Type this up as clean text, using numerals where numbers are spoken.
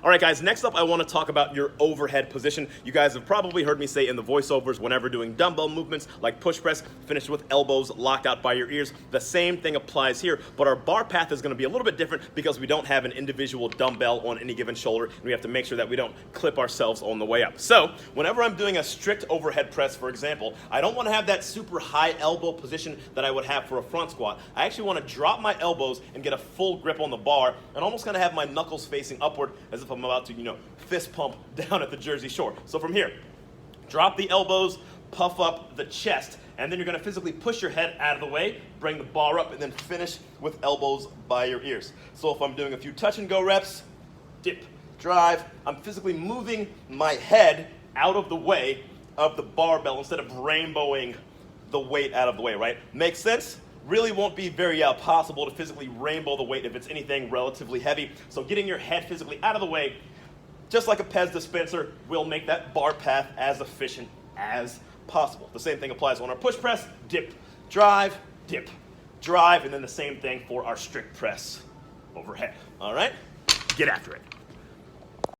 All right, guys, next up I want to talk about your overhead position. You guys have probably heard me say in the voiceovers whenever doing dumbbell movements like push press, finish with elbows locked out by your ears. The same thing applies here, but our bar path is going to be a little bit different because we don't have an individual dumbbell on any given shoulder, and we have to make sure that we don't clip ourselves on the way up. So whenever I'm doing a strict overhead press, for example, I don't want to have that super high elbow position that I would have for a front squat. I actually want to drop my elbows and get a full grip on the bar and almost kind of have my knuckles facing upward as if I'm about to, fist pump down at the Jersey Shore. So from here, drop the elbows, puff up the chest, and then you're going to physically push your head out of the way, bring the bar up, and then finish with elbows by your ears. So if I'm doing a few touch and go reps, dip, drive, I'm physically moving my head out of the way of the barbell instead of rainbowing the weight out of the way, right? Makes sense? Really won't be very possible to physically rainbow the weight if it's anything relatively heavy. So getting your head physically out of the way, just like a Pez dispenser, will make that bar path as efficient as possible. The same thing applies on our push press, dip, drive, and then the same thing for our strict press overhead. All right? Get after it.